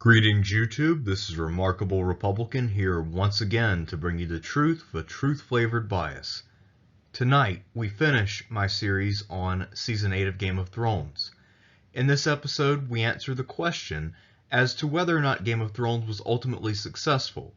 Greetings YouTube, this is Remarkable Republican here once again to bring you the truth with truth-flavored bias. Tonight, we finish my series on Season 8 of Game of Thrones. In this episode, we answer the question as to whether or not Game of Thrones was ultimately successful.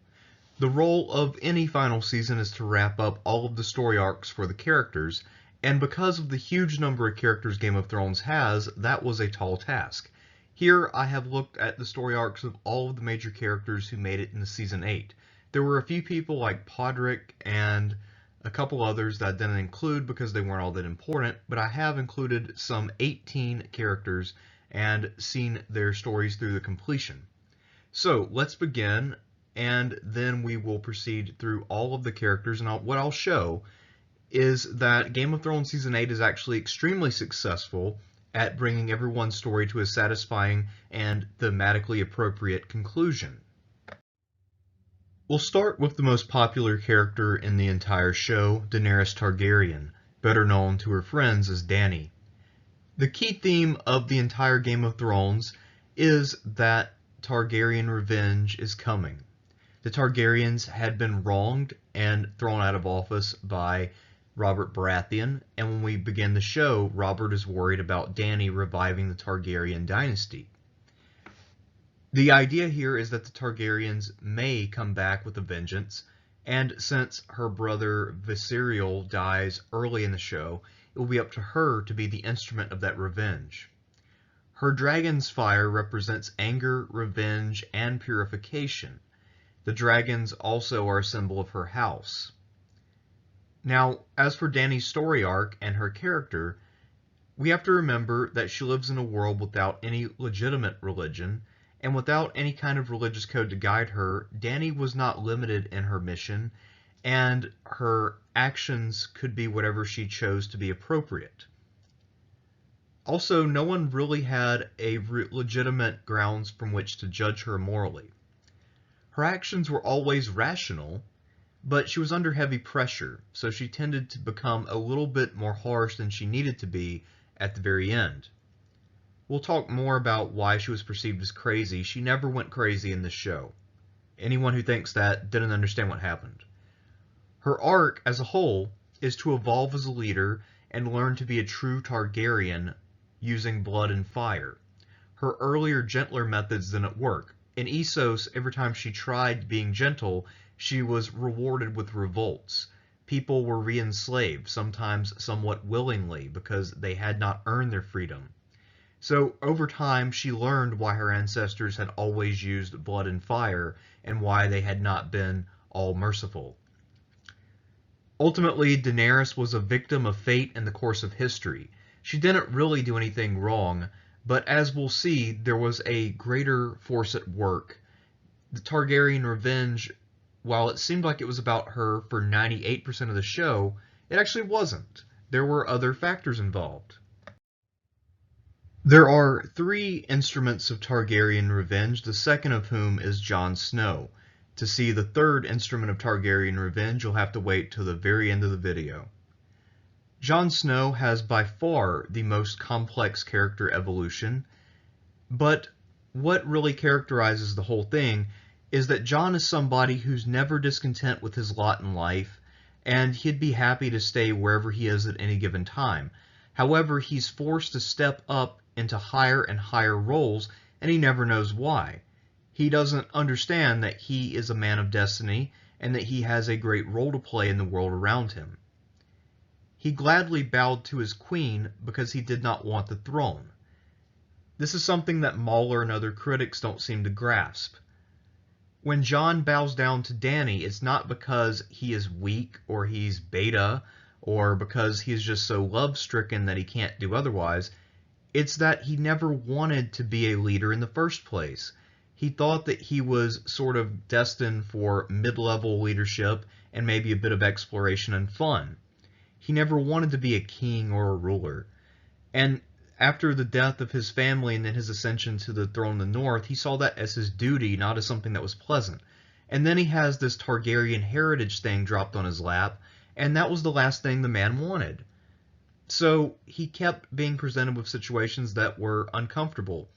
The role of any final season is to wrap up all of the story arcs for the characters, and because of the huge number of characters Game of Thrones has, that was a tall task. Here, I have looked at the story arcs of all of the major characters who made it in Season 8. There were a few people like Podrick and a couple others that I didn't include because they weren't all that important, but I have included some 18 characters and seen their stories through the completion. So, let's begin, and then we will proceed through all of the characters, and what I'll show is that Game of Thrones Season 8 is actually extremely successful at bringing everyone's story to a satisfying and thematically appropriate conclusion. We'll start with the most popular character in the entire show, Daenerys Targaryen, better known to her friends as Dany. The key theme of the entire Game of Thrones is that Targaryen Revenge is coming. The Targaryens had been wronged and thrown out of office by Robert Baratheon, and when we begin the show, Robert is worried about Dany reviving the Targaryen dynasty. The idea here is that the Targaryens may come back with a vengeance, and since her brother Viserion dies early in the show, it will be up to her to be the instrument of that revenge. Her dragon's fire represents anger, revenge, and purification. The dragons also are a symbol of her house. Now, as for Dany's story arc and her character, we have to remember that she lives in a world without any legitimate religion, and without any kind of religious code to guide her, Dany was not limited in her mission, and her actions could be whatever she chose to be appropriate. Also, no one really had a legitimate grounds from which to judge her morally. Her actions were always rational, but she was under heavy pressure, so she tended to become a little bit more harsh than she needed to be at the very end. We'll talk more about why she was perceived as crazy. She never went crazy in this show. Anyone who thinks that didn't understand what happened. Her arc as a whole is to evolve as a leader and learn to be a true Targaryen using blood and fire. Her earlier, gentler methods didn't work. In Essos, every time she tried being gentle, she was rewarded with revolts. People were re-enslaved, sometimes somewhat willingly, because they had not earned their freedom. So, over time, she learned why her ancestors had always used blood and fire, and why they had not been all merciful. Ultimately, Daenerys was a victim of fate in the course of history. She didn't really do anything wrong, but as we'll see, there was a greater force at work. The Targaryen Revenge, while it seemed like it was about her for 98% of the show, it actually wasn't. There were other factors involved. There are 3 instruments of Targaryen revenge, the second of whom is Jon Snow. To see the third instrument of Targaryen revenge, you'll have to wait till the very end of the video. Jon Snow has by far the most complex character evolution, but what really characterizes the whole thing is that Jon is somebody who's never discontent with his lot in life, and he'd be happy to stay wherever he is at any given time. However, he's forced to step up into higher and higher roles, and he never knows why. He doesn't understand that he is a man of destiny, and that he has a great role to play in the world around him. He gladly bowed to his queen because he did not want the throne. This is something that Mauler and other critics don't seem to grasp. When Jon bows down to Dany, it's not because he is weak or he's beta or because he's just so love-stricken that he can't do otherwise. It's that he never wanted to be a leader in the first place. He thought that he was sort of destined for mid-level leadership and maybe a bit of exploration and fun. He never wanted to be a king or a ruler. And after the death of his family and then his ascension to the throne of the North, he saw that as his duty, not as something that was pleasant. And then he has this Targaryen heritage thing dropped on his lap, and that was the last thing the man wanted. So he kept being presented with situations that were uncomfortable.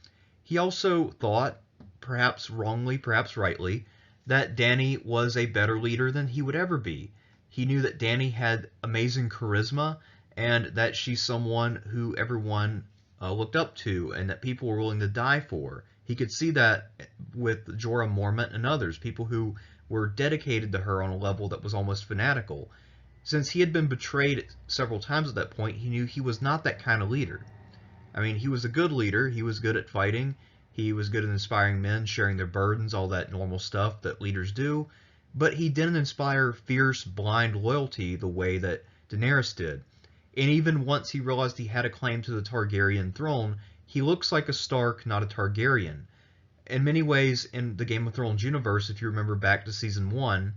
He also thought, perhaps wrongly, perhaps rightly, that Dany was a better leader than he would ever be. He knew that Dany had amazing charisma and that she's someone who everyone looked up to and that people were willing to die for. He could see that with Jorah Mormont and others, people who were dedicated to her on a level that was almost fanatical. Since he had been betrayed several times at that point, he knew he was not that kind of leader. I mean, he was a good leader. He was good at fighting. He was good at inspiring men, sharing their burdens, all that normal stuff that leaders do. But he didn't inspire fierce, blind loyalty the way that Daenerys did. And even once he realized he had a claim to the Targaryen throne, he looks like a Stark, not a Targaryen. In many ways, in the Game of Thrones universe, if you remember back to Season 1,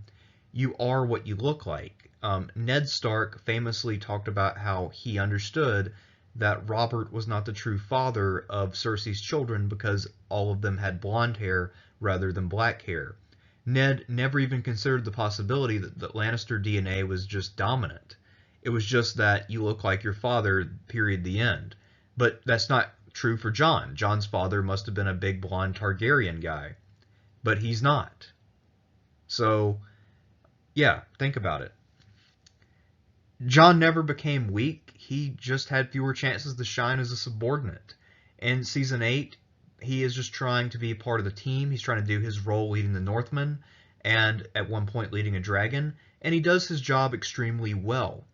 you are what you look like. Ned Stark famously talked about how he understood that Robert was not the true father of Cersei's children because all of them had blonde hair rather than black hair. Ned never even considered the possibility that Lannister DNA was just dominant. It was just that you look like your father, period, the end. But that's not true for Jon. Jon's father must have been a big blonde Targaryen guy. But he's not. So, yeah, think about it. Jon never became weak. He just had fewer chances to shine as a subordinate. In Season 8, he is just trying to be a part of the team. He's trying to do his role leading the Northmen and at one point leading a dragon. And he does his job extremely well.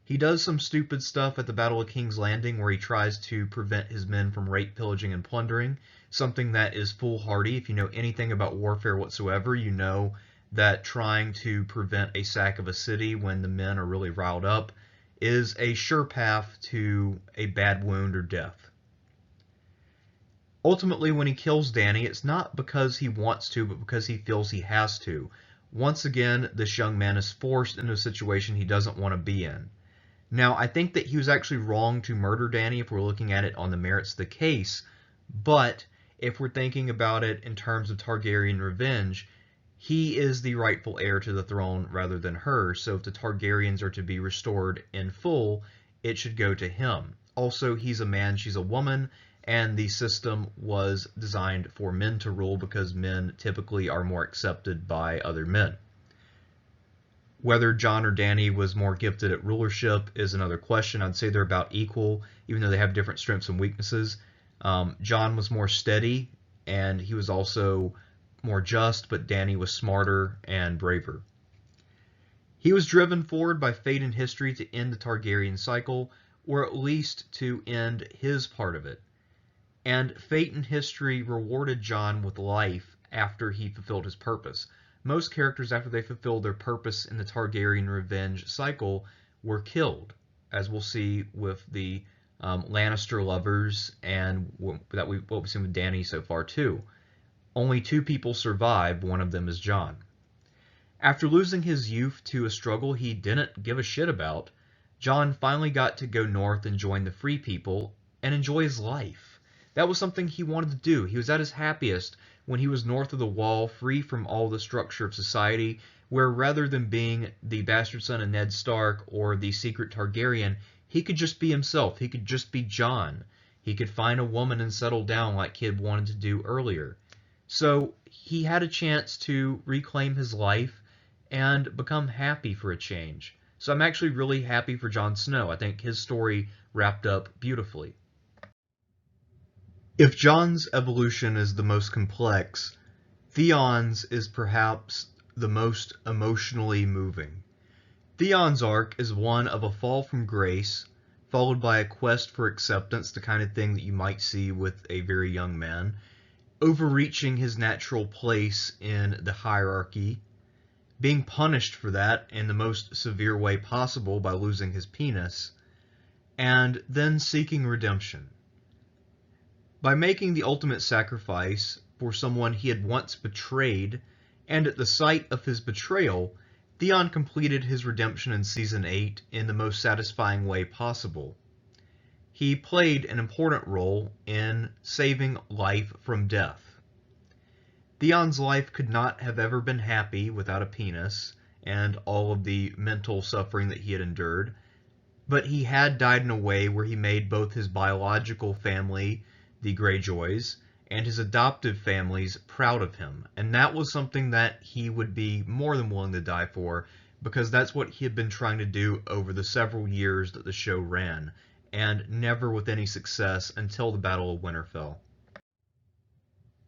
He does some stupid stuff at the Battle of King's Landing where he tries to prevent his men from rape, pillaging, and plundering. Something that is foolhardy. If you know anything about warfare whatsoever, you know that trying to prevent a sack of a city when the men are really riled up is a sure path to a bad wound or death. Ultimately, when he kills Dany, it's not because he wants to, but because he feels he has to. Once again, this young man is forced into a situation he doesn't want to be in. Now, I think that he was actually wrong to murder Dany if we're looking at it on the merits of the case, but if we're thinking about it in terms of Targaryen revenge, he is the rightful heir to the throne rather than her, so if the Targaryens are to be restored in full, it should go to him. Also, he's a man, she's a woman, and the system was designed for men to rule because men typically are more accepted by other men. Whether Jon or Dany was more gifted at rulership is another question. I'd say they're about equal, even though they have different strengths and weaknesses. Jon was more steady, and he was also more just, but Dany was smarter and braver. He was driven forward by fate and history to end the Targaryen cycle, or at least to end his part of it. And fate and history rewarded Jon with life after he fulfilled his purpose. Most characters, after they fulfilled their purpose in the Targaryen Revenge cycle, were killed, as we'll see with the Lannister lovers and what we've seen with Dany so far too. Only 2 people survive, one of them is Jon. After losing his youth to a struggle he didn't give a shit about, Jon finally got to go north and join the Free People and enjoy his life. That was something he wanted to do. He was at his happiest when he was north of the Wall, free from all the structure of society, where rather than being the bastard son of Ned Stark or the secret Targaryen, he could just be himself. He could just be Jon. He could find a woman and settle down like he had wanted to do earlier. So he had a chance to reclaim his life and become happy for a change. So I'm actually really happy for Jon Snow. I think his story wrapped up beautifully. If Jon's evolution is the most complex, Theon's is perhaps the most emotionally moving. Theon's arc is one of a fall from grace, followed by a quest for acceptance, the kind of thing that you might see with a very young man, overreaching his natural place in the hierarchy, being punished for that in the most severe way possible by losing his penis, and then seeking redemption. By making the ultimate sacrifice for someone he had once betrayed, and at the sight of his betrayal, Theon completed his redemption in Season 8 in the most satisfying way possible. He played an important role in saving life from death. Theon's life could not have ever been happy without a penis and all of the mental suffering that he had endured, but he had died in a way where he made both his biological family, the Greyjoys, and his adoptive family's proud of him. And that was something that he would be more than willing to die for, because that's what he had been trying to do over the several years that the show ran, and never with any success until the Battle of Winterfell.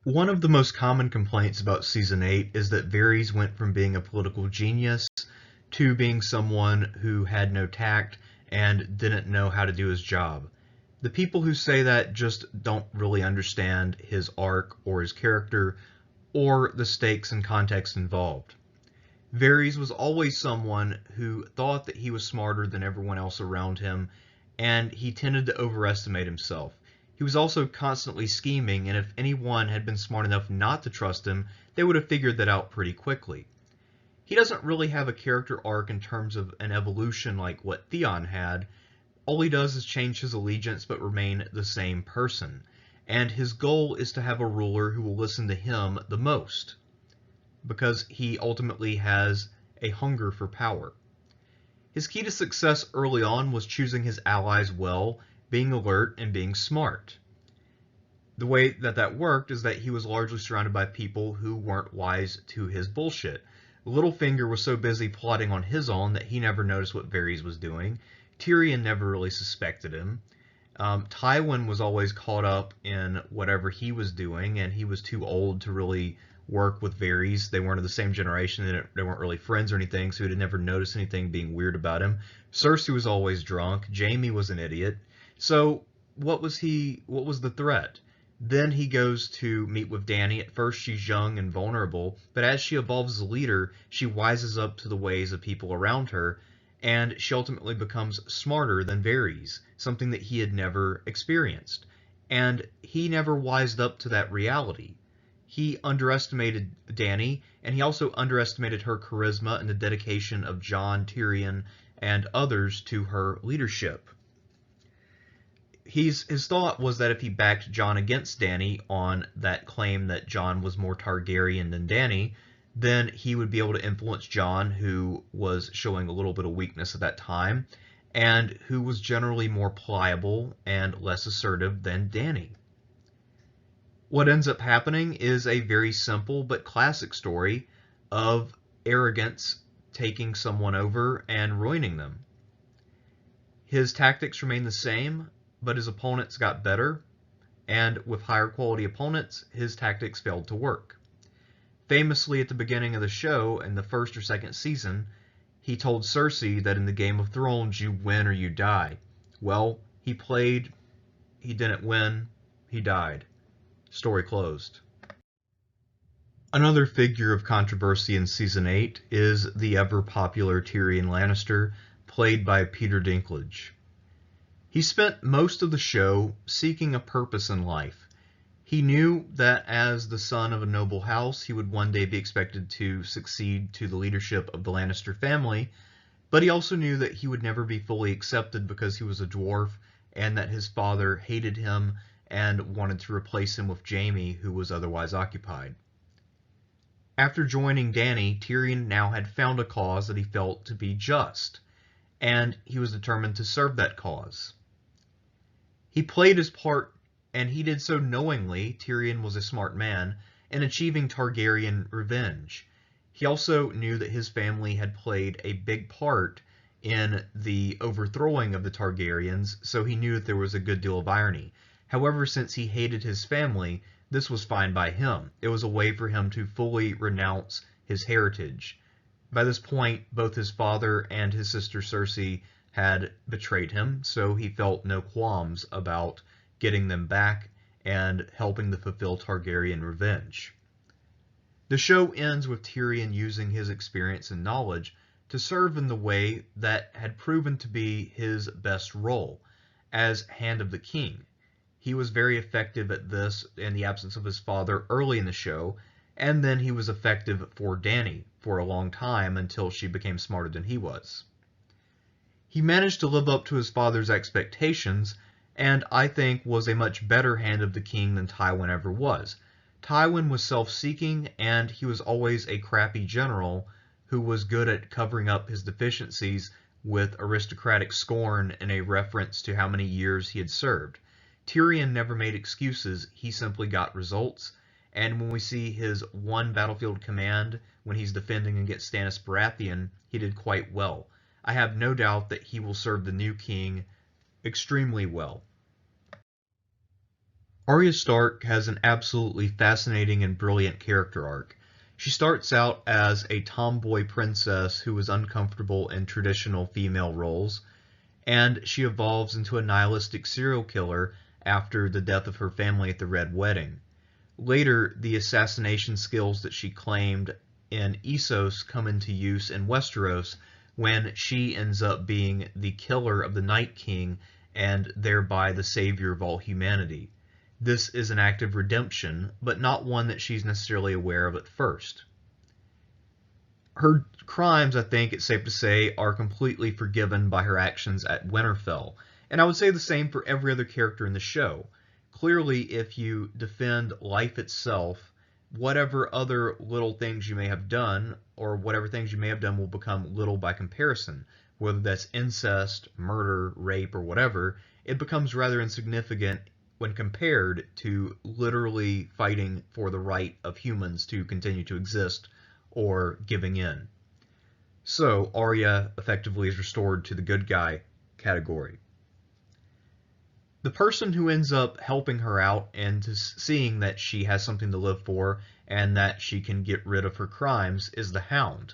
One of the most common complaints about Season 8 is that Varys went from being a political genius to being someone who had no tact and didn't know how to do his job. The people who say that just don't really understand his arc or his character or the stakes and context involved. Varys was always someone who thought that he was smarter than everyone else around him, and he tended to overestimate himself. He was also constantly scheming, and if anyone had been smart enough not to trust him, they would have figured that out pretty quickly. He doesn't really have a character arc in terms of an evolution like what Theon had. All he does is change his allegiance but remain the same person, and his goal is to have a ruler who will listen to him the most, because he ultimately has a hunger for power. His key to success early on was choosing his allies well, being alert, and being smart. The way that worked is that he was largely surrounded by people who weren't wise to his bullshit. Littlefinger was so busy plotting on his own that he never noticed what Varys was doing. Tyrion never really suspected him. Tywin was always caught up in whatever he was doing, and he was too old to really work with Varys. They weren't of the same generation. They weren't really friends or anything, so he had never noticed anything being weird about him. Cersei was always drunk. Jaime was an idiot. So what was the threat? Then he goes to meet with Dany. At first she's young and vulnerable, but as she evolves as a leader, she wises up to the ways of people around her, and she ultimately becomes smarter than Varys, something that he had never experienced. And he never wised up to that reality. He underestimated Dany, and he also underestimated her charisma and the dedication of Jon, Tyrion, and others to her leadership. His thought was that if he backed Jon against Dany on that claim that Jon was more Targaryen than Dany, then he would be able to influence Jon, who was showing a little bit of weakness at that time, and who was generally more pliable and less assertive than Dany. What ends up happening is a very simple but classic story of arrogance taking someone over and ruining them. His tactics remain the same, but his opponents got better, and with higher quality opponents, his tactics failed to work. Famously, at the beginning of the show, in the first or second season, he told Cersei that in the Game of Thrones, you win or you die. Well, he played, he didn't win, he died. Story closed. Another figure of controversy in Season 8 is the ever-popular Tyrion Lannister, played by Peter Dinklage. He spent most of the show seeking a purpose in life. He knew that as the son of a noble house, he would one day be expected to succeed to the leadership of the Lannister family, but he also knew that he would never be fully accepted because he was a dwarf, and that his father hated him and wanted to replace him with Jaime, who was otherwise occupied. After joining Dany, Tyrion now had found a cause that he felt to be just, and he was determined to serve that cause. He played his part, and he did so knowingly. Tyrion was a smart man, in achieving Targaryen revenge. He also knew that his family had played a big part in the overthrowing of the Targaryens, so he knew that there was a good deal of irony. However, since he hated his family, this was fine by him. It was a way for him to fully renounce his heritage. By this point, both his father and his sister Cersei had betrayed him, so he felt no qualms about getting them back and helping to fulfill Targaryen revenge. The show ends with Tyrion using his experience and knowledge to serve in the way that had proven to be his best role, as Hand of the King. He was very effective at this in the absence of his father early in the show, and then he was effective for Dany for a long time until she became smarter than he was. He managed to live up to his father's expectations, and I think was a much better Hand of the King than Tywin ever was. Tywin was self-seeking, and he was always a crappy general who was good at covering up his deficiencies with aristocratic scorn and a reference to how many years he had served. Tyrion never made excuses, he simply got results. And when we see his one battlefield command when he's defending against Stannis Baratheon, he did quite well. I have no doubt that he will serve the new king extremely well. Arya Stark has an absolutely fascinating and brilliant character arc. She starts out as a tomboy princess who is uncomfortable in traditional female roles, and she evolves into a nihilistic serial killer after the death of her family at the Red Wedding. Later, the assassination skills that she claimed in Essos come into use in Westeros when she ends up being the killer of the Night King and thereby the savior of all humanity. This is an act of redemption, but not one that she's necessarily aware of at first. Her crimes, I think it's safe to say, are completely forgiven by her actions at Winterfell, and I would say the same for every other character in the show. Clearly, if you defend life itself, whatever other little things you may have done, or whatever things you may have done will become little by comparison. Whether that's incest, murder, rape, or whatever, it becomes rather insignificant when compared to literally fighting for the right of humans to continue to exist or giving in. So Arya effectively is restored to the good guy category. The person who ends up helping her out and seeing that she has something to live for and that she can get rid of her crimes is the Hound.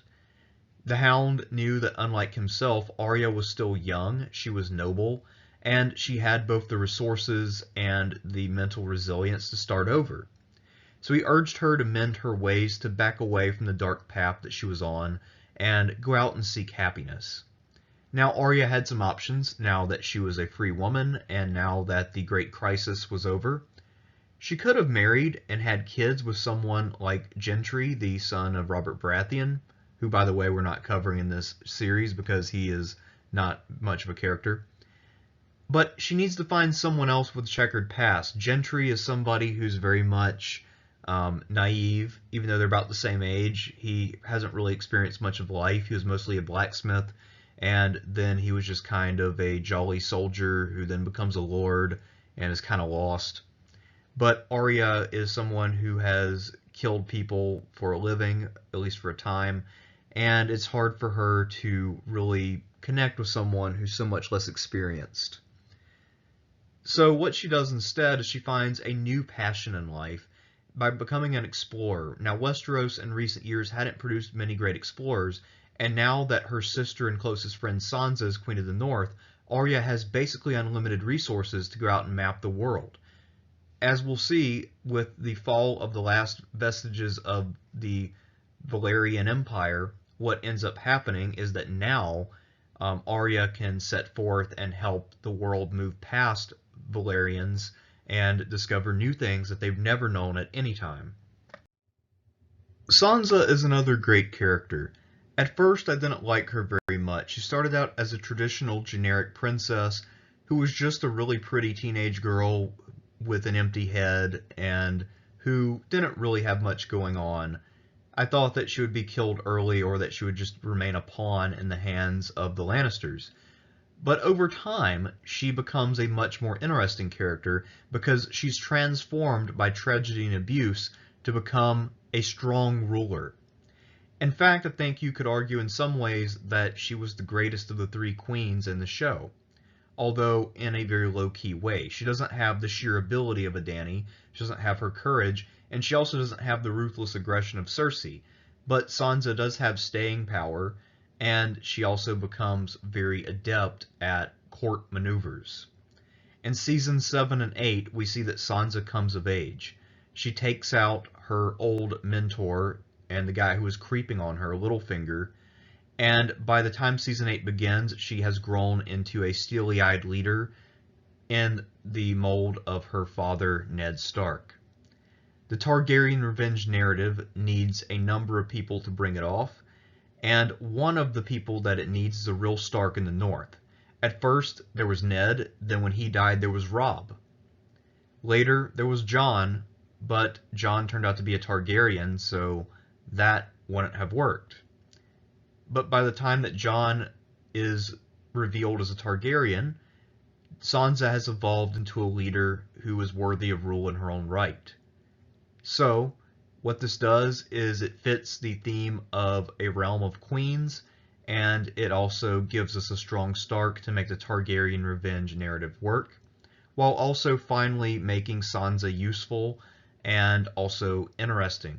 The Hound knew that unlike himself, Arya was still young, she was noble, and she had both the resources and the mental resilience to start over. So he urged her to mend her ways, to back away from the dark path that she was on, and go out and seek happiness. Now Arya had some options, now that she was a free woman, and now that the Great Crisis was over. She could have married and had kids with someone like Gendry, the son of Robert Baratheon, who, by the way, we're not covering in this series because he is not much of a character. But she needs to find someone else with a checkered past. Gendry is somebody who's very much naive, even though they're about the same age. He hasn't really experienced much of life. He was mostly a blacksmith, and then he was just kind of a jolly soldier who then becomes a lord and is kind of lost. But Arya is someone who has killed people for a living, at least for a time, and it's hard for her to really connect with someone who's so much less experienced. So what she does instead is she finds a new passion in life by becoming an explorer. Now, Westeros in recent years hadn't produced many great explorers, and now that her sister and closest friend Sansa is Queen of the North, Arya has basically unlimited resources to go out and map the world. As we'll see with the fall of the last vestiges of the Valyrian Empire, what ends up happening is that now Arya can set forth and help the world move past Valyrians and discover new things that they've never known at any time. Sansa is another great character. At first, I didn't like her very much. She started out as a traditional generic princess who was just a really pretty teenage girl with an empty head and who didn't really have much going on. I thought that she would be killed early or that she would just remain a pawn in the hands of the Lannisters. But over time, she becomes a much more interesting character because she's transformed by tragedy and abuse to become a strong ruler. In fact, I think you could argue in some ways that she was the greatest of the three queens in the show, although in a very low-key way. She doesn't have the sheer ability of a Dany, she doesn't have her courage, and she also doesn't have the ruthless aggression of Cersei. But Sansa does have staying power, and she also becomes very adept at court maneuvers. In seasons 7 and 8, we see that Sansa comes of age. She takes out her old mentor and the guy who was creeping on her, Littlefinger, and by the time season 8 begins, she has grown into a steely-eyed leader in the mold of her father, Ned Stark. The Targaryen Revenge narrative needs a number of people to bring it off, and one of the people that it needs is a real Stark in the North. At first, there was Ned, then when he died, there was Robb. Later, there was Jon, but Jon turned out to be a Targaryen, so that wouldn't have worked. But by the time that Jon is revealed as a Targaryen, Sansa has evolved into a leader who is worthy of rule in her own right. So, what this does is it fits the theme of a realm of queens, and it also gives us a strong Stark to make the Targaryen Revenge narrative work, while also finally making Sansa useful and also interesting.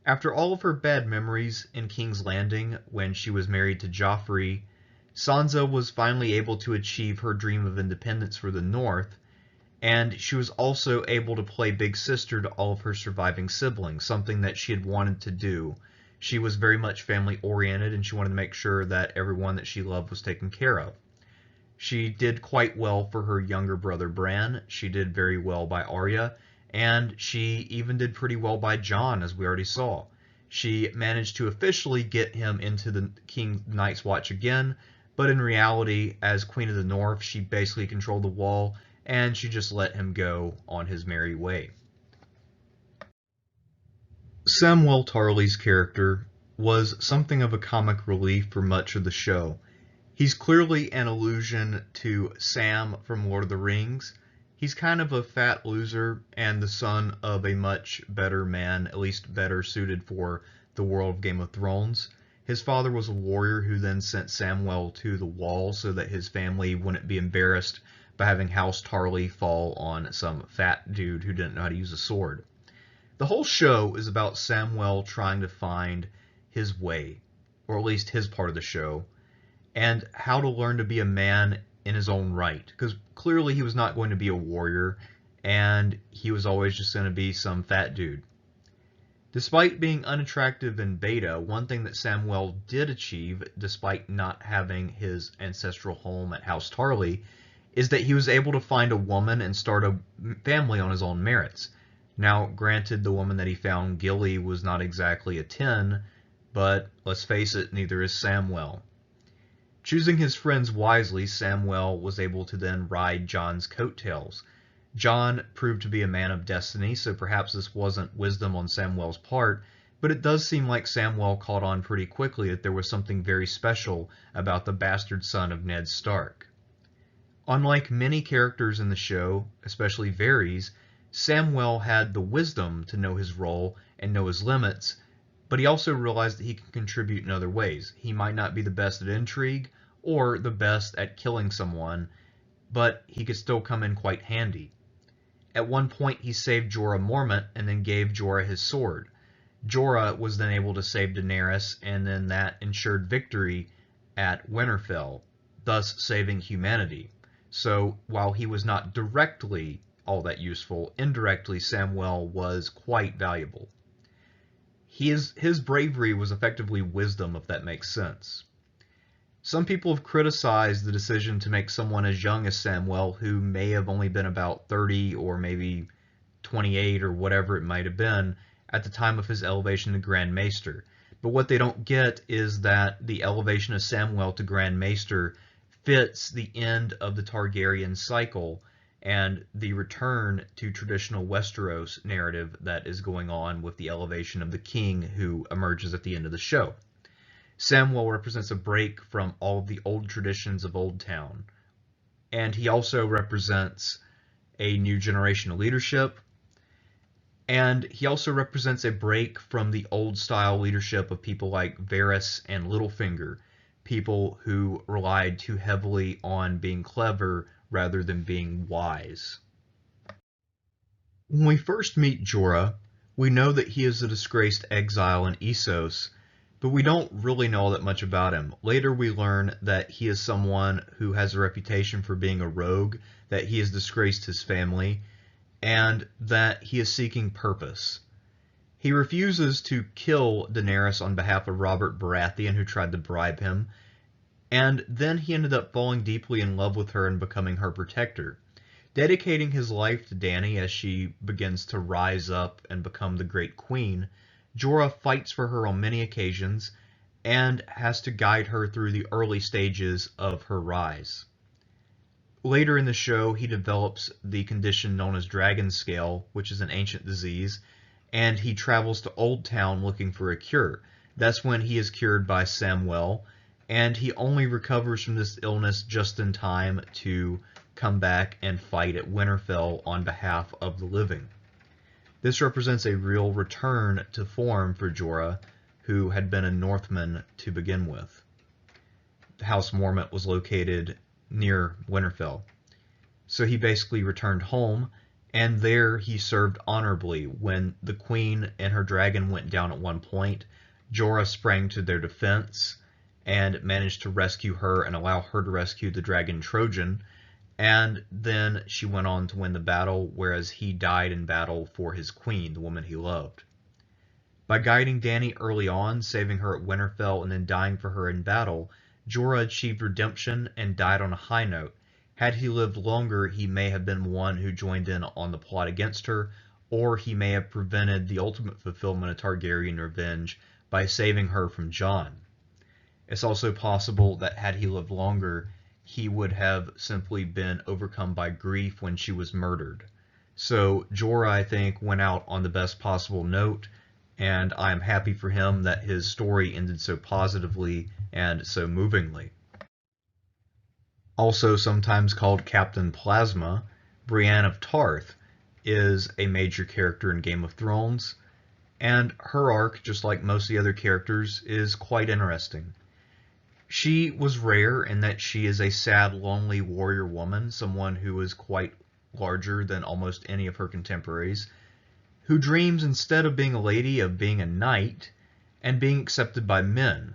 After all of her bad memories in King's Landing when she was married to Joffrey, Sansa was finally able to achieve her dream of independence for the North, and she was also able to play big sister to all of her surviving siblings, something that she had wanted to do. She was very much family oriented, and she wanted to make sure that everyone that she loved was taken care of. She did quite well for her younger brother Bran, she did very well by Arya, and she even did pretty well by Jon, as we already saw. She managed to officially get him into the Night's Watch again, but in reality, as Queen of the North, she basically controlled the wall, and she just let him go on his merry way. Samwell Tarly's character was something of a comic relief for much of the show. He's clearly an allusion to Sam from Lord of the Rings. He's kind of a fat loser and the son of a much better man, at least better suited for the world of Game of Thrones. His father was a warrior who then sent Samwell to the wall so that his family wouldn't be embarrassed by having House Tarly fall on some fat dude who didn't know how to use a sword. The whole show is about Samwell trying to find his way, or at least his part of the show, and how to learn to be a man in his own right. Because clearly he was not going to be a warrior, and he was always just going to be some fat dude. Despite being unattractive in beta, one thing that Samwell did achieve, despite not having his ancestral home at House Tarly, is that he was able to find a woman and start a family on his own merits. Now, granted, the woman that he found, Gilly, was not exactly a 10, but let's face it, neither is Samwell. Choosing his friends wisely, Samwell was able to then ride Jon's coattails. Jon proved to be a man of destiny, so perhaps this wasn't wisdom on Samwell's part, but it does seem like Samwell caught on pretty quickly that there was something very special about the bastard son of Ned Stark. Unlike many characters in the show, especially Varys, Samwell had the wisdom to know his role and know his limits, but he also realized that he can contribute in other ways. He might not be the best at intrigue or the best at killing someone, but he could still come in quite handy. At one point he saved Jorah Mormont and then gave Jorah his sword. Jorah was then able to save Daenerys, and then that ensured victory at Winterfell, thus saving humanity. So while he was not directly all that useful, indirectly Samwell was quite valuable. His bravery was effectively wisdom, if that makes sense. Some people have criticized the decision to make someone as young as Samwell, who may have only been about 30 or maybe 28 or whatever it might have been, at the time of his elevation to Grand Maester. But what they don't get is that the elevation of Samwell to Grand Maester fits the end of the Targaryen cycle and the return to traditional Westeros narrative that is going on with the elevation of the king who emerges at the end of the show. Samwell represents a break from all of the old traditions of Old Town, and he also represents a new generation of leadership, and he also represents a break from the old style leadership of people like Varys and Littlefinger, people who relied too heavily on being clever rather than being wise. When we first meet Jorah, we know that he is a disgraced exile in Essos, but we don't really know all that much about him. Later we learn that he is someone who has a reputation for being a rogue, that he has disgraced his family, and that he is seeking purpose. He refuses to kill Daenerys on behalf of Robert Baratheon, who tried to bribe him, and then he ended up falling deeply in love with her and becoming her protector. Dedicating his life to Dany as she begins to rise up and become the Great Queen, Jorah fights for her on many occasions and has to guide her through the early stages of her rise. Later in the show, he develops the condition known as Dragon Scale, which is an ancient disease, and he travels to Old Town looking for a cure. That's when he is cured by Samwell, and he only recovers from this illness just in time to come back and fight at Winterfell on behalf of the living. This represents a real return to form for Jorah, who had been a Northman to begin with. House Mormont was located near Winterfell. So he basically returned home, and there he served honorably. When the queen and her dragon went down at one point, Jorah sprang to their defense and managed to rescue her and allow her to rescue the dragon Trojan, and then she went on to win the battle, whereas he died in battle for his queen, the woman he loved. By guiding Dany early on, saving her at Winterfell, and then dying for her in battle, Jorah achieved redemption and died on a high note. Had he lived longer, he may have been one who joined in on the plot against her, or he may have prevented the ultimate fulfillment of Targaryen Revenge by saving her from Jon. It's also possible that had he lived longer, he would have simply been overcome by grief when she was murdered. So Jorah, I think, went out on the best possible note, and I am happy for him that his story ended so positively and so movingly. Also sometimes called Captain Plasma, Brienne of Tarth is a major character in Game of Thrones, and her arc, just like most of the other characters, is quite interesting. She was rare in that she is a sad, lonely warrior woman, someone who is quite larger than almost any of her contemporaries, who dreams, instead of being a lady, of being a knight and being accepted by men.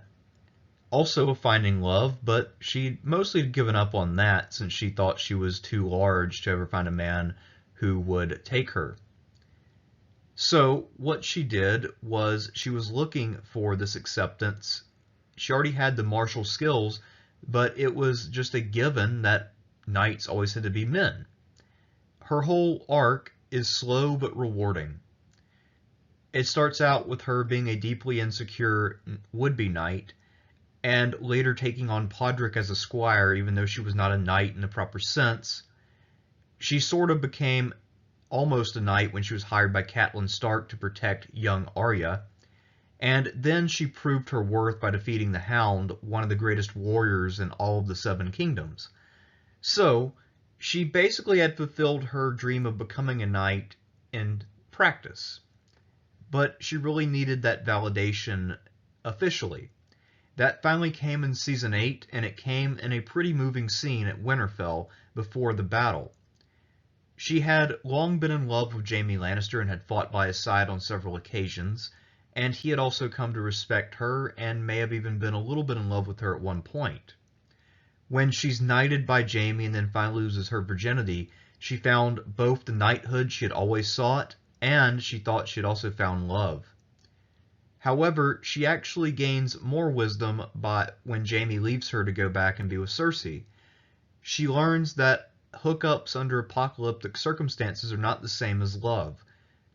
Also of finding love, but she'd mostly given up on that since she thought she was too large to ever find a man who would take her. So what she did was she was looking for this acceptance. She already had the martial skills, but it was just a given that knights always had to be men. Her whole arc is slow but rewarding. It starts out with her being a deeply insecure would-be knight, and later taking on Podrick as a squire, even though she was not a knight in the proper sense. She sort of became almost a knight when she was hired by Catelyn Stark to protect young Arya, and then she proved her worth by defeating the Hound, one of the greatest warriors in all of the Seven Kingdoms. So, she basically had fulfilled her dream of becoming a knight in practice, but she really needed that validation officially. That finally came in Season 8, and it came in a pretty moving scene at Winterfell before the battle. She had long been in love with Jaime Lannister and had fought by his side on several occasions, and he had also come to respect her and may have even been a little bit in love with her at one point. When she's knighted by Jaime and then finally loses her virginity, she found both the knighthood she had always sought, and she thought she had also found love. However, she actually gains more wisdom when Jaime leaves her to go back and be with Cersei. She learns that hookups under apocalyptic circumstances are not the same as love.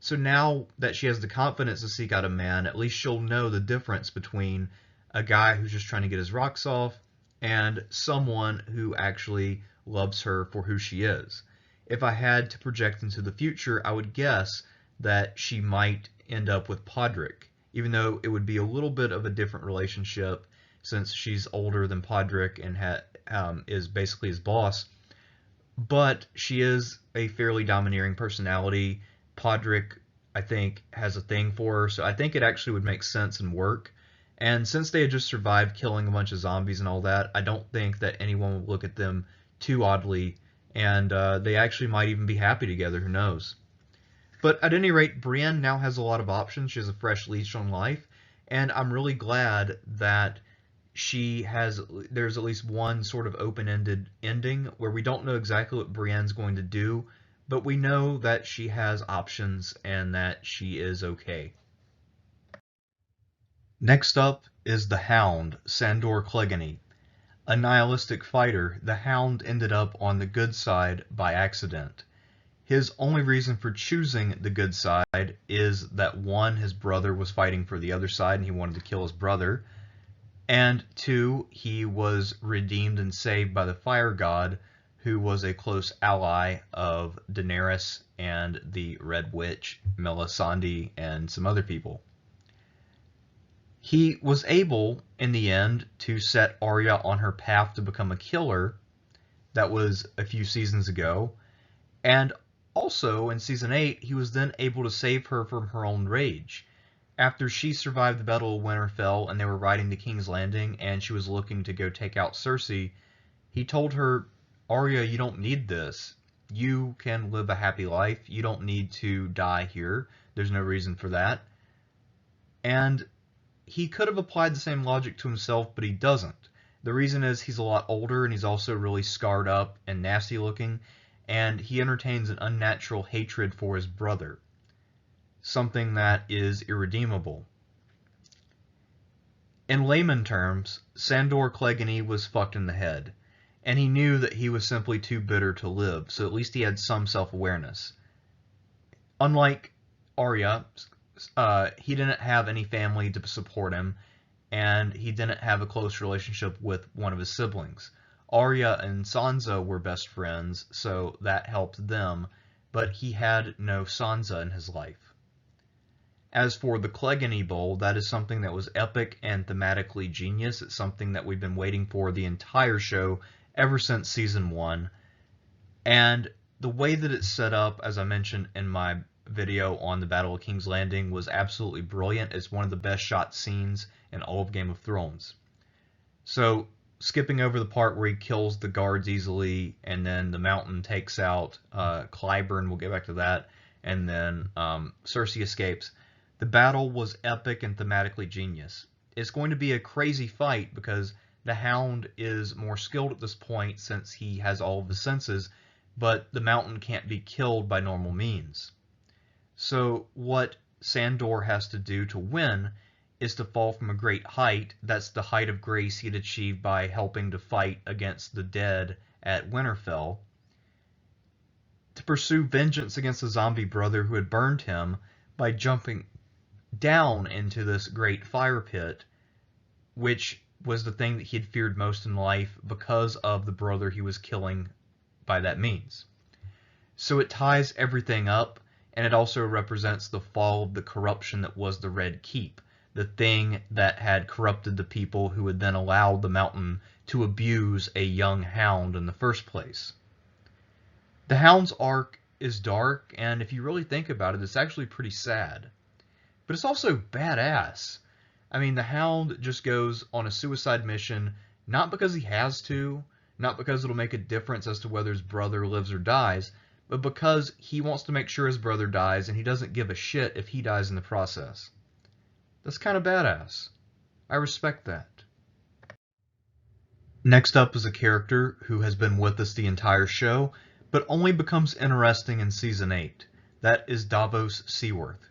So now that she has the confidence to seek out a man, at least she'll know the difference between a guy who's just trying to get his rocks off and someone who actually loves her for who she is. If I had to project into the future, I would guess that she might end up with Podrick, even though it would be a little bit of a different relationship since she's older than Podrick and is basically his boss. But she is a fairly domineering personality. Podrick, I think, has a thing for her, so I think it actually would make sense and work. And since they had just survived killing a bunch of zombies and all that, I don't think that anyone would look at them too oddly, and they actually might even be happy together, who knows. But at any rate, Brienne now has a lot of options. She has a fresh leash on life, and I'm really glad that there's at least one sort of open-ended ending where we don't know exactly what Brienne's going to do, but we know that she has options and that she is okay. Next up is the Hound, Sandor Clegane. A nihilistic fighter, the Hound ended up on the good side by accident. His only reason for choosing the good side is that one, his brother was fighting for the other side and he wanted to kill his brother, and two, he was redeemed and saved by the fire god, who was a close ally of Daenerys and the Red Witch, Melisandre, and some other people. He was able, in the end, to set Arya on her path to become a killer, That was a few seasons ago. And also, in Season 8, he was then able to save her from her own rage. After she survived the Battle of Winterfell and they were riding to King's Landing and she was looking to go take out Cersei, he told her, Arya, you don't need this. You can live a happy life. You don't need to die here. There's no reason for that. And he could have applied the same logic to himself, but he doesn't. The reason is he's a lot older and he's also really scarred up and nasty looking, and he entertains an unnatural hatred for his brother, something that is irredeemable. In layman terms, Sandor Clegane was fucked in the head, and he knew that he was simply too bitter to live, so at least he had some self-awareness. Unlike Arya, he didn't have any family to support him, and he didn't have a close relationship with one of his siblings. Arya and Sansa were best friends, so that helped them, but he had no Sansa in his life. As for the Clegane Bowl, that is something that was epic and thematically genius. It's something that we've been waiting for the entire show ever since Season 1. And the way that it's set up, as I mentioned in my video on the Battle of King's Landing, was absolutely brilliant. It's one of the best shot scenes in all of Game of Thrones. So, skipping over the part where he kills the guards easily, and then the mountain takes out Clyburn, we'll get back to that, and then Cersei escapes. The battle was epic and thematically genius. It's going to be a crazy fight because the Hound is more skilled at this point since he has all of the senses, but the mountain can't be killed by normal means. So what Sandor has to do to win is to fall from a great height. That's the height of grace he'd achieved by helping to fight against the dead at Winterfell, to pursue vengeance against the zombie brother who had burned him by jumping down into this great fire pit, which was the thing that he had feared most in life because of the brother he was killing by that means. So it ties everything up, and it also represents the fall of the corruption that was the Red Keep, the thing that had corrupted the people who had then allowed the mountain to abuse a young hound in the first place. The Hound's arc is dark, and if you really think about it, it's actually pretty sad. But it's also badass. I mean, the Hound just goes on a suicide mission, not because he has to, not because it'll make a difference as to whether his brother lives or dies, but because he wants to make sure his brother dies, and he doesn't give a shit if he dies in the process. That's kind of badass. I respect that. Next up is a character who has been with us the entire show, but only becomes interesting in Season 8. That is Davos Seaworth.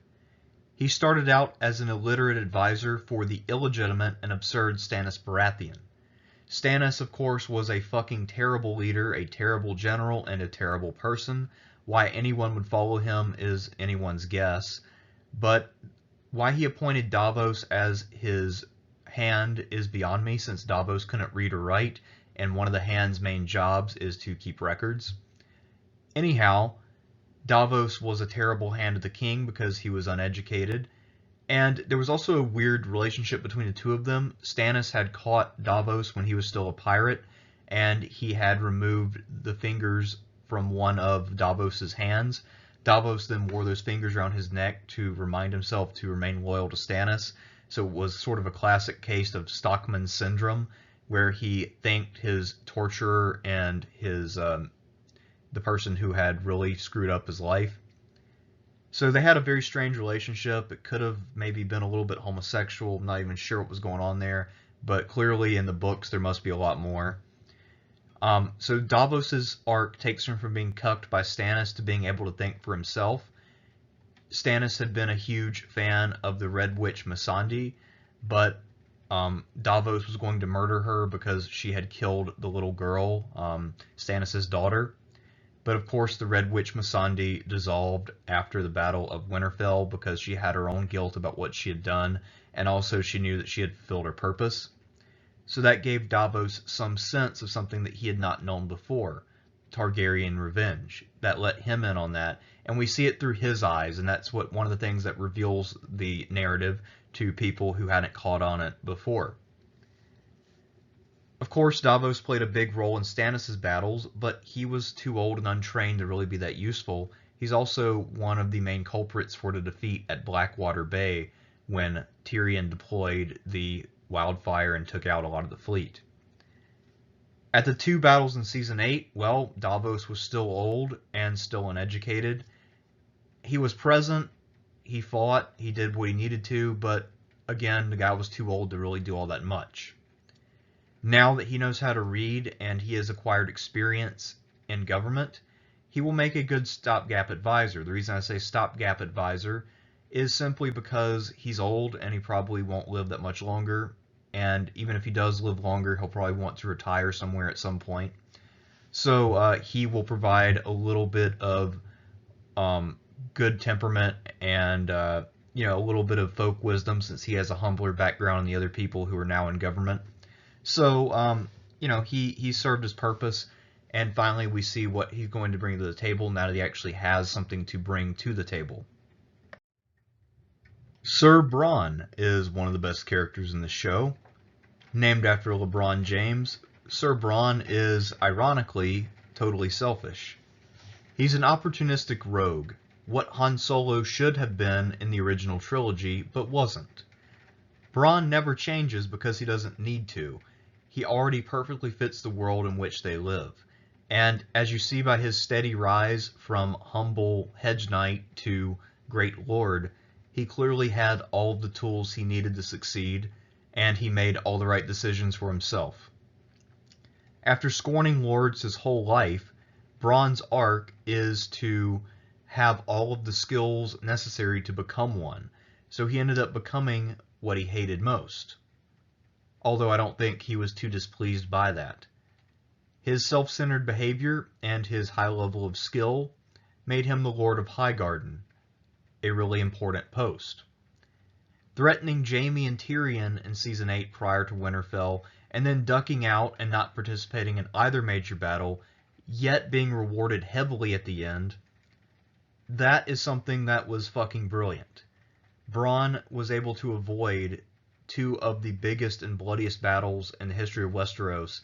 He started out as an illiterate advisor for the illegitimate and absurd Stannis Baratheon. Stannis, of course, was a fucking terrible leader, a terrible general, and a terrible person. Why anyone would follow him is anyone's guess. But why he appointed Davos as his hand is beyond me, since Davos couldn't read or write, and one of the hand's main jobs is to keep records. Anyhow, Davos was a terrible hand of the king because he was uneducated, and there was also a weird relationship between the two of them. Stannis had caught Davos when he was still a pirate, and he had removed the fingers from one of Davos's hands. Davos then wore those fingers around his neck to remind himself to remain loyal to Stannis, so it was sort of a classic case of Stockman's syndrome, where he thanked his torturer and his the person who had really screwed up his life. So they had a very strange relationship. It could have maybe been a little bit homosexual. I'm not even sure what was going on there, but clearly in the books there must be a lot more. So Davos's arc takes him from being cucked by Stannis to being able to think for himself. Stannis had been a huge fan of the Red Witch Missandei, but Davos was going to murder her because she had killed the little girl, Stannis' daughter. But of course the Red Witch Missandei dissolved after the Battle of Winterfell because she had her own guilt about what she had done, and also she knew that she had fulfilled her purpose. So that gave Davos some sense of something that he had not known before, Targaryen Revenge. That let him in on that, and we see it through his eyes, and that's what one of the things that reveals the narrative to people who hadn't caught on it before. Of course, Davos played a big role in Stannis' battles, but he was too old and untrained to really be that useful. He's also one of the main culprits for the defeat at Blackwater Bay when Tyrion deployed the wildfire and took out a lot of the fleet. At the two battles in Season 8, well, Davos was still old and still uneducated. He was present, he fought, he did what he needed to, but again, the guy was too old to really do all that much. Now that he knows how to read and he has acquired experience in government, he will make a good stopgap advisor. The reason I say stopgap advisor is simply because he's old and he probably won't live that much longer. And even if he does live longer, he'll probably want to retire somewhere at some point. So he will provide a little bit of good temperament and a little bit of folk wisdom, since he has a humbler background than the other people who are now in government. So, he served his purpose, and finally we see what he's going to bring to the table now that he actually has something to bring to the table. Sir Bronn is one of the best characters in the show. Named after LeBron James, Sir Bronn is, ironically, totally selfish. He's an opportunistic rogue, what Han Solo should have been in the original trilogy, but wasn't. Bronn never changes because he doesn't need to. He already perfectly fits the world in which they live. And as you see by his steady rise from humble hedge knight to great lord, he clearly had all of the tools he needed to succeed, and he made all the right decisions for himself. After scorning lords his whole life, Bronn's arc is to have all of the skills necessary to become one. So he ended up becoming what he hated most. Although I don't think he was too displeased by that. His self-centered behavior and his high level of skill made him the Lord of Highgarden, a really important post. Threatening Jaime and Tyrion in Season 8 prior to Winterfell, and then ducking out and not participating in either major battle, yet being rewarded heavily at the end, that is something that was fucking brilliant. Bronn was able to avoid two of the biggest and bloodiest battles in the history of Westeros,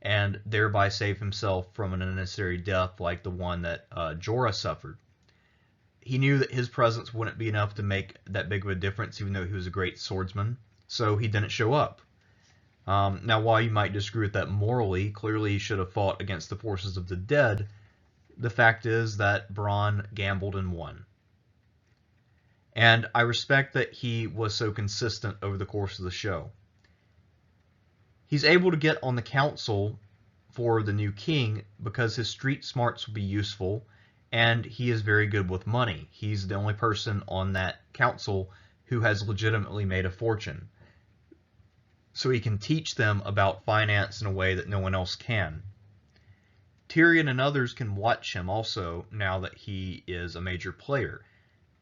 and thereby save himself from an unnecessary death like the one that Jorah suffered. He knew that his presence wouldn't be enough to make that big of a difference, even though he was a great swordsman, so he didn't show up. Now, while you might disagree with that morally, clearly he should have fought against the forces of the dead, the fact is that Bronn gambled and won. And I respect that he was so consistent over the course of the show. He's able to get on the council for the new king because his street smarts will be useful, and he is very good with money. He's the only person on that council who has legitimately made a fortune. So he can teach them about finance in a way that no one else can. Tyrion and others can watch him also now that he is a major player.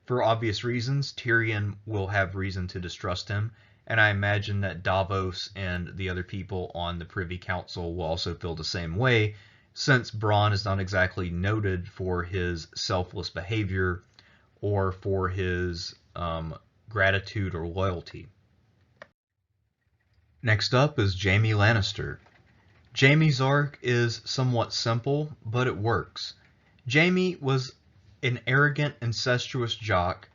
For obvious reasons, Tyrion will have reason to distrust him, and I imagine that Davos and the other people on the Privy Council will also feel the same way, since Bronn is not exactly noted for his selfless behavior or for his gratitude or loyalty. Next up is Jaime Lannister. Jaime's arc is somewhat simple, but it works. Jaime was an arrogant, incestuous jock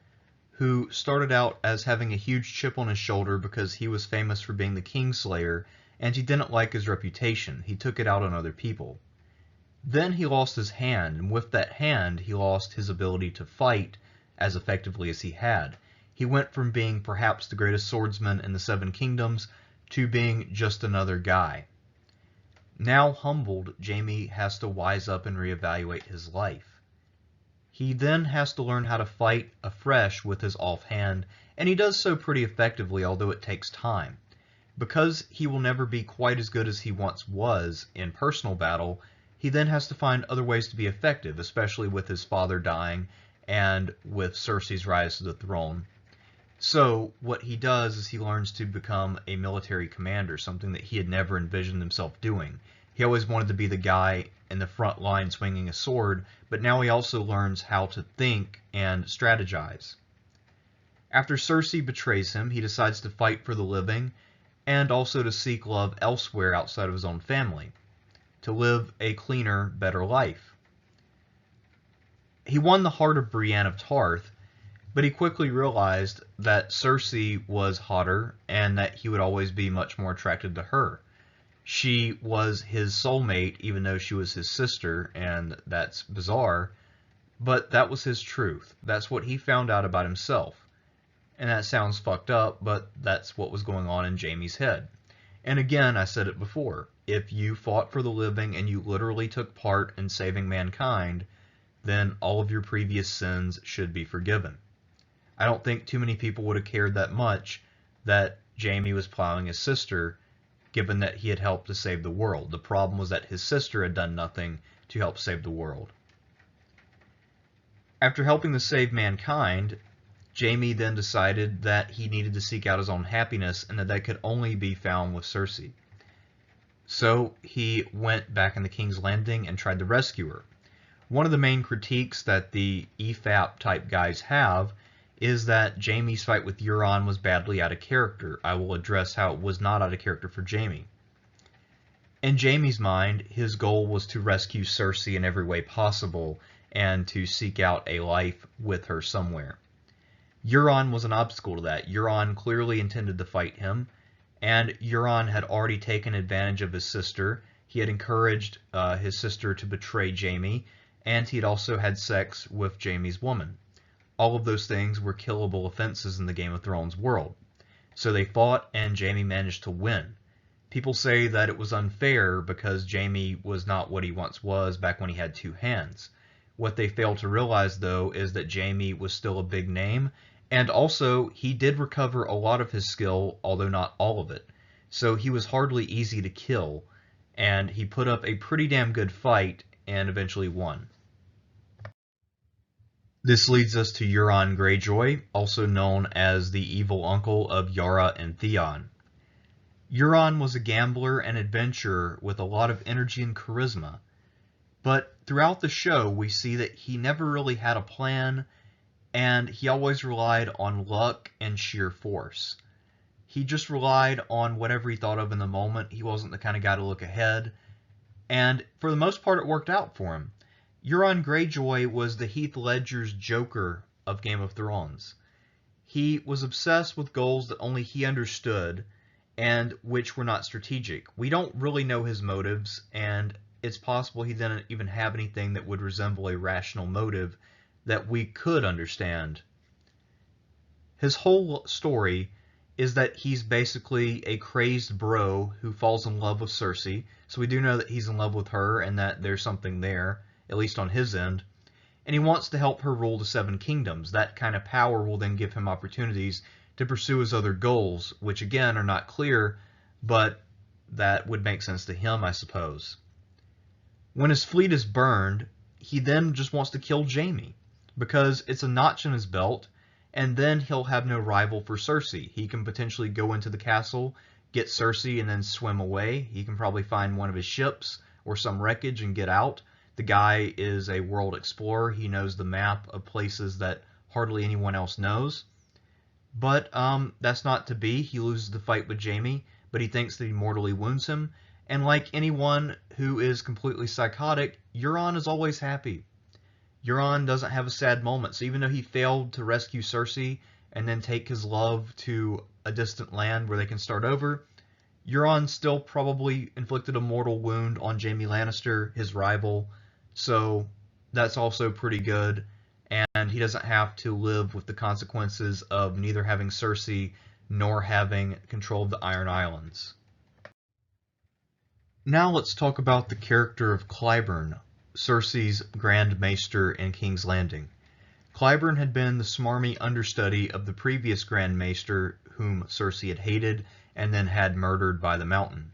who started out as having a huge chip on his shoulder because he was famous for being the Kingslayer, and he didn't like his reputation. He took it out on other people. Then he lost his hand, and with that hand, he lost his ability to fight as effectively as he had. He went from being perhaps the greatest swordsman in the Seven Kingdoms to being just another guy. Now humbled, Jaime has to wise up and reevaluate his life. He then has to learn how to fight afresh with his offhand, and he does so pretty effectively, although it takes time. Because he will never be quite as good as he once was in personal battle, he then has to find other ways to be effective, especially with his father dying and with Cersei's rise to the throne. So what he does is he learns to become a military commander, something that he had never envisioned himself doing. He always wanted to be the guy in the front line swinging a sword, but now he also learns how to think and strategize. After Cersei betrays him, he decides to fight for the living, and also to seek love elsewhere outside of his own family, to live a cleaner, better life. He won the heart of Brienne of Tarth, but he quickly realized that Cersei was hotter and that he would always be much more attracted to her. She was his soulmate, even though she was his sister, and that's bizarre, but that was his truth. That's what he found out about himself. And that sounds fucked up, but that's what was going on in Jaime's head. And again, I said it before, if you fought for the living and you literally took part in saving mankind, then all of your previous sins should be forgiven. I don't think too many people would have cared that much that Jaime was plowing his sister, given that he had helped to save the world. The problem was that his sister had done nothing to help save the world. After helping to save mankind, Jaime then decided that he needed to seek out his own happiness and that could only be found with Cersei. So he went back in the King's Landing and tried to rescue her. One of the main critiques that the EFAP type guys have is that Jaime's fight with Euron was badly out of character. I will address how it was not out of character for Jaime. In Jaime's mind, his goal was to rescue Cersei in every way possible and to seek out a life with her somewhere. Euron was an obstacle to that. Euron clearly intended to fight him, and Euron had already taken advantage of his sister. He had encouraged his sister to betray Jaime, and he had also had sex with Jaime's woman. All of those things were killable offenses in the Game of Thrones world. So they fought, and Jaime managed to win. People say that it was unfair because Jaime was not what he once was back when he had two hands. What they fail to realize, though, is that Jaime was still a big name, and also he did recover a lot of his skill, although not all of it. So he was hardly easy to kill, and he put up a pretty damn good fight and eventually won. This leads us to Joran Greyjoy, also known as the evil uncle of Jorah and Theon. Euron was a gambler and adventurer with a lot of energy and charisma, but throughout the show we see that he never really had a plan, and he always relied on luck and sheer force. He just relied on whatever he thought of in the moment. He wasn't the kind of guy to look ahead, and for the most part it worked out for him. Euron Greyjoy was the Heath Ledger's Joker of Game of Thrones. He was obsessed with goals that only he understood and which were not strategic. We don't really know his motives, and it's possible he didn't even have anything that would resemble a rational motive that we could understand. His whole story is that he's basically a crazed bro who falls in love with Cersei, so we do know that he's in love with her and that there's something there, at least on his end, and he wants to help her rule the Seven Kingdoms. That kind of power will then give him opportunities to pursue his other goals, which again are not clear, but that would make sense to him, I suppose. When his fleet is burned, he then just wants to kill Jaime, because it's a notch in his belt, and then he'll have no rival for Cersei. He can potentially go into the castle, get Cersei, and then swim away. He can probably find one of his ships or some wreckage and get out. The guy is a world explorer. He knows the map of places that hardly anyone else knows. But that's not to be. He loses the fight with Jaime, but he thinks that he mortally wounds him. And like anyone who is completely psychotic, Euron is always happy. Euron doesn't have a sad moment. So even though he failed to rescue Cersei and then take his love to a distant land where they can start over, Euron still probably inflicted a mortal wound on Jaime Lannister, his rival. So that's also pretty good, and he doesn't have to live with the consequences of neither having Cersei nor having control of the Iron Islands. Now let's talk about the character of Clyburn, Cersei's Grand Maester in King's Landing. Clyburn had been the smarmy understudy of the previous Grand Maester, whom Cersei had hated and then had murdered by the Mountain.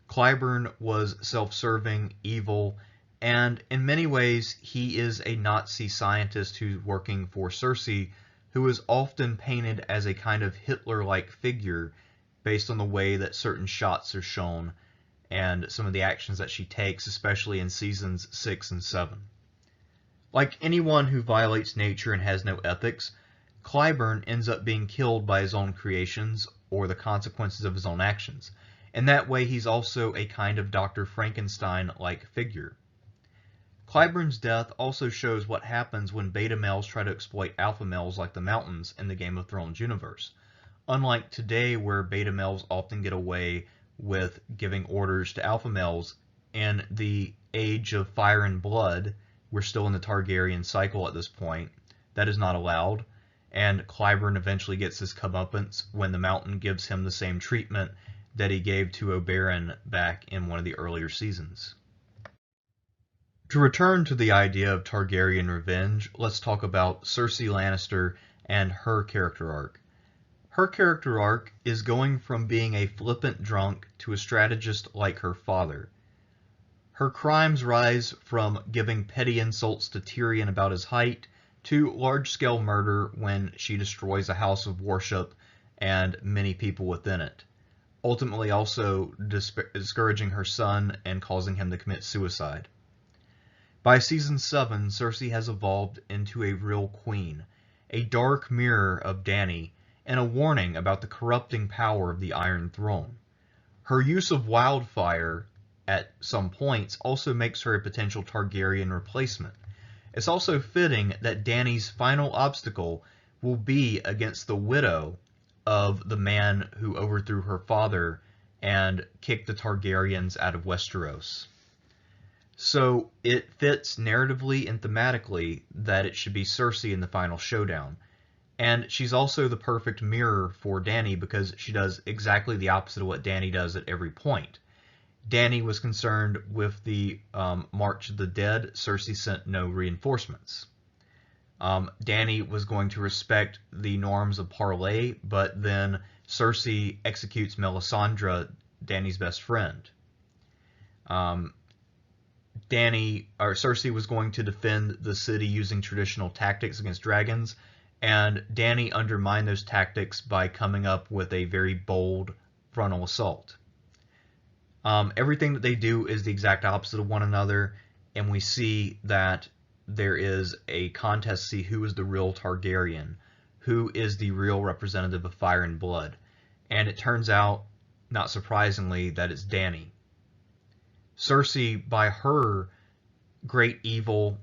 Clyburn was self-serving, evil, and in many ways he is a Nazi scientist who's working for Cersei, who is often painted as a kind of Hitler-like figure based on the way that certain shots are shown and some of the actions that she takes, especially in seasons 6 and 7. Like anyone who violates nature and has no ethics, Clyburn ends up being killed by his own creations or the consequences of his own actions. In that way, he's also a kind of Dr. Frankenstein-like figure. Clyburn's death also shows what happens when beta males try to exploit alpha males like the Mountains in the Game of Thrones universe. Unlike today, where beta males often get away with giving orders to alpha males, in the age of fire and blood, we're still in the Targaryen cycle at this point, that is not allowed, and Clyburn eventually gets his comeuppance when the Mountain gives him the same treatment that he gave to Oberyn back in one of the earlier seasons. To return to the idea of Targaryen revenge, let's talk about Cersei Lannister and her character arc. Her character arc is going from being a flippant drunk to a strategist like her father. Her crimes rise from giving petty insults to Tyrion about his height to large-scale murder when she destroys a house of worship and many people within it, ultimately also discouraging her son and causing him to commit suicide. By Season 7, Cersei has evolved into a real queen, a dark mirror of Dany, and a warning about the corrupting power of the Iron Throne. Her use of wildfire at some points also makes her a potential Targaryen replacement. It's also fitting that Dany's final obstacle will be against the widow of the man who overthrew her father and kicked the Targaryens out of Westeros. So it fits narratively and thematically that it should be Cersei in the final showdown. And she's also the perfect mirror for Dany because she does exactly the opposite of what Dany does at every point. Dany was concerned with the March of the Dead. Cersei sent no reinforcements. Dany was going to respect the norms of parley, but then Cersei executes Melisandre, Dany's best friend. Cersei was going to defend the city using traditional tactics against dragons, and Dany undermined those tactics by coming up with a very bold frontal assault. Everything that they do is the exact opposite of one another, and we see that there is a contest to see who is the real Targaryen, who is the real representative of fire and blood. And it turns out, not surprisingly, that it's Dany. Cersei, by her great evil,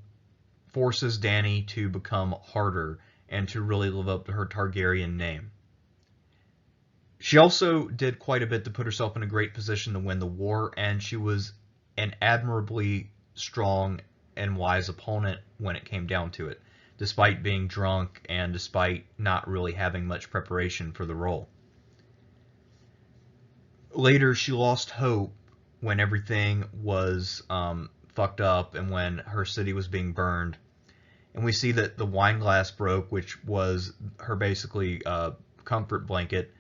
forces Dany to become harder and to really live up to her Targaryen name. She also did quite a bit to put herself in a great position to win the war, and she was an admirably strong and wise opponent when it came down to it, despite being drunk and despite not really having much preparation for the role. Later, she lost hope when everything was fucked up and when her city was being burned. And we see that the wine glass broke, which was her basically comfort blanket.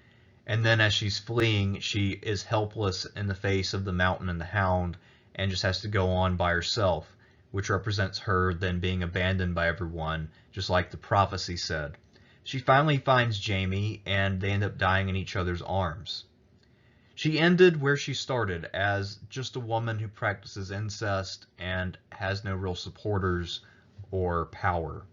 And then as she's fleeing, she is helpless in the face of the Mountain and the Hound and just has to go on by herself, which represents her then being abandoned by everyone, just like the prophecy said. She finally finds Jaime, and they end up dying in each other's arms. She ended where she started, as just a woman who practices incest and has no real supporters or power.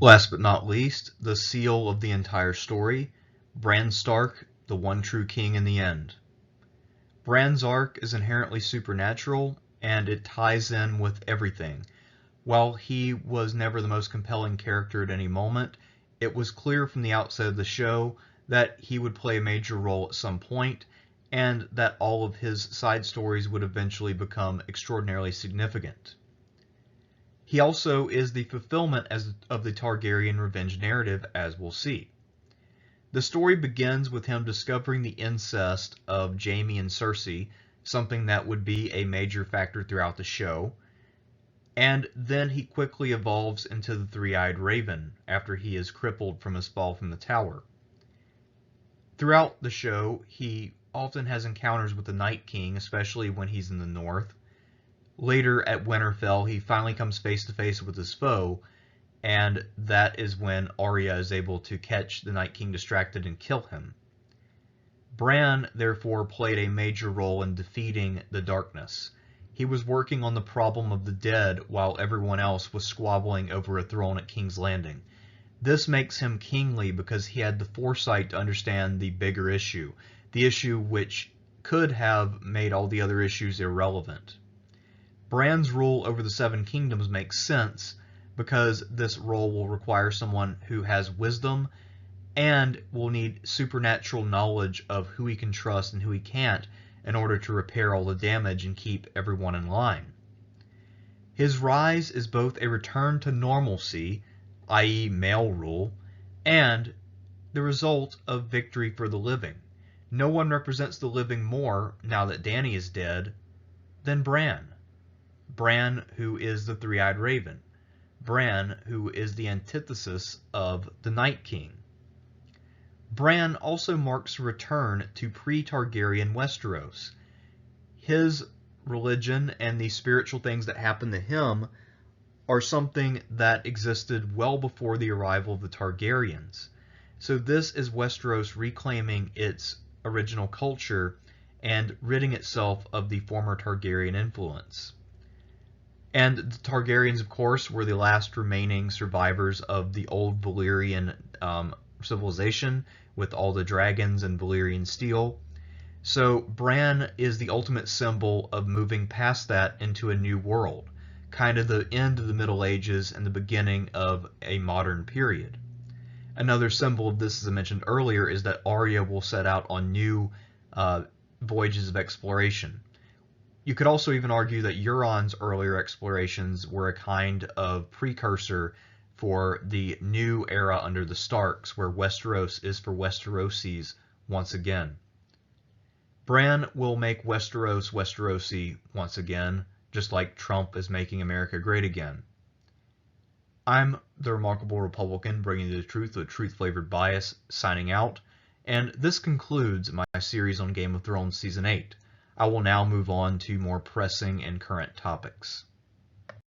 Last but not least, the seal of the entire story, Bran Stark, the one true king in the end. Bran's arc is inherently supernatural, and it ties in with everything. While he was never the most compelling character at any moment, it was clear from the outset of the show that he would play a major role at some point, and that all of his side stories would eventually become extraordinarily significant. He also is the fulfillment of the Targaryen Revenge narrative, as we'll see. The story begins with him discovering the incest of Jaime and Cersei, something that would be a major factor throughout the show, and then he quickly evolves into the Three-Eyed Raven after he is crippled from his fall from the tower. Throughout the show, he often has encounters with the Night King, especially when he's in the north. Later at Winterfell, he finally comes face to face with his foe, and that is when Arya is able to catch the Night King distracted and kill him. Bran, therefore, played a major role in defeating the darkness. He was working on the problem of the dead while everyone else was squabbling over a throne at King's Landing. This makes him kingly because he had the foresight to understand the bigger issue, the issue which could have made all the other issues irrelevant. Bran's rule over the Seven Kingdoms makes sense because this role will require someone who has wisdom and will need supernatural knowledge of who he can trust and who he can't in order to repair all the damage and keep everyone in line. His rise is both a return to normalcy, i.e. male rule, and the result of victory for the living. No one represents the living more, now that Dany is dead, than Bran. Bran, who is the three-eyed raven. Bran, who is the antithesis of the Night King. Bran also marks a return to pre-Targaryen Westeros. His religion and the spiritual things that happen to him are something that existed well before the arrival of the Targaryens. So this is Westeros reclaiming its original culture and ridding itself of the former Targaryen influence. And the Targaryens, of course, were the last remaining survivors of the old Valyrian civilization with all the dragons and Valyrian steel. So Bran is the ultimate symbol of moving past that into a new world, kind of the end of the Middle Ages and the beginning of a modern period. Another symbol of this, as I mentioned earlier, is that Arya will set out on new voyages of exploration. You could also even argue that Euron's earlier explorations were a kind of precursor for the new era under the Starks, where Westeros is for Westerosis once again. Bran will make Westeros Westerosi once again, just like Trump is making America great again. I'm the Remarkable Republican, bringing you the truth with truth-flavored bias, signing out, and this concludes my series on Game of Thrones Season 8. I will now move on to more pressing and current topics.